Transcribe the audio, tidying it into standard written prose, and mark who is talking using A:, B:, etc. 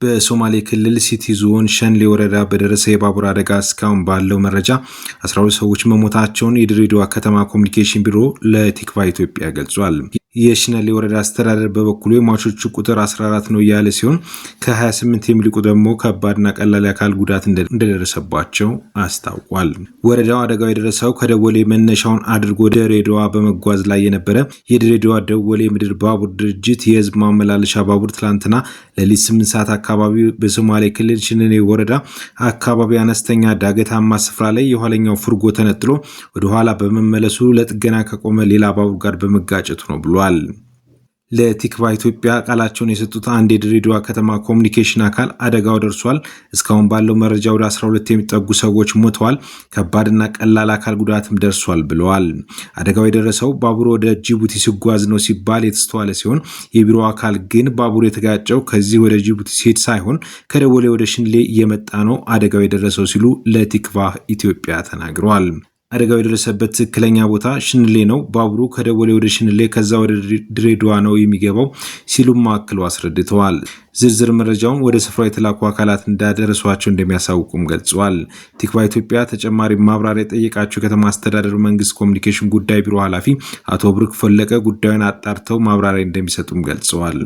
A: በሶማሌ ክልል ሲቲ ዞን ሸንሌ ወረዳ በደረሰ የባቡር አደጋ እስካሁን ባለው መረጃ 12 ሰዎች መሞታቸውን የድሬዳዋ ከተማ ኮሙኒኬሽን ቢሮ ለቲክቫ ኢትዮጵያ ገልጿል። የሸንሌ ወረዳ አስተዳደር በበኩሉ የሟቾቹ ቁጥር 14 ነው ያለ ሲሆን ከ28 የሚልቁ ደግሞ ከባድና ቀላል የአካል ጉዳት እንደደረሰባቸው አስታውቋል። ወረዳው አደጋው የደረሰው ከደወሌ መነሻውን አድርጎ ወደ ድሬዳዋ በመጓዝ ላይ የነበረ የድሬዳዋ ደወሌ ምድር ባቡር ድርጅት የህዝብ ማመላለሻ ባቡር ትላንትና ሌሊት 8 ሰዓት አካባቢ በሶማሌ ክልል ሸንሌ ወረዳ አካባቢ አነስተኛ ዳገታማ ስፍራ ላይ የኋለኛው ፍርጎ ተነጥሎ ወደ ኋላ በመመለሱ ለጥገና ከቆመ ሌላ ባቡር ጋር በመጋጨቱ ነው ብሏል። ለቲክቫ ኢትዮጵያ ቃላቸውን የሰጡት አንድ የድሬዳዋ ከተማ ኮሙኒኬሽን አካል አደጋው ደርሷል፣ እስካሁን ባለው መረጃ ወደ 12 የሚጠጉ ሰዎች ሞተዋል፣ ከባድና ቀላል አካል ጉዳትም ደርሷል ብለዋል። አደጋው የደረሰው ባቡሩ ወደ ጅቡቲ ሲጓዝ ነው ሲባል የተስተዋለ ሲሆን የቢሮ አካል ግን ባቡሩ የተጋጨው ከዚህ ወደ ጅቡቲ ሲሄድ ሳይሆን ከደወሌ ወደ ሸንሌ እየመጣ ነው አደጋው የደረሰው ሲሉ ለቲክቫ ኢትዮጵያ ተናግረዋል። አደጋው የደረሰበት ትክክለኛ ቦታ ሸንሌ ነው። ባቡሩ ከደወሌ ወደ ሸንሌ ከዛ ወደ ድሬዳዋ ነው የሚገባው ሲሉም አክለው አስረድተዋል። ዝርዝር መረጃውን ወደ ስፍራው የተላኩ አካላት እንዳደረሷቸው እንደሚያሳውቁም ገልጸዋል። ቲክቫ ኢትዮጵያ ተጨማሪ ማብራሪያ የጠየቃቸው የከተማ አስተዳደር መንግስት ኮሙኒኬሽን ጉዳይ ቢሮ ኃላፊ አቶ ብሩክ ፈለቀ ጉዳዩን አጣርተው ማብራሪያ እንደሚሰጡም ገልጸዋል።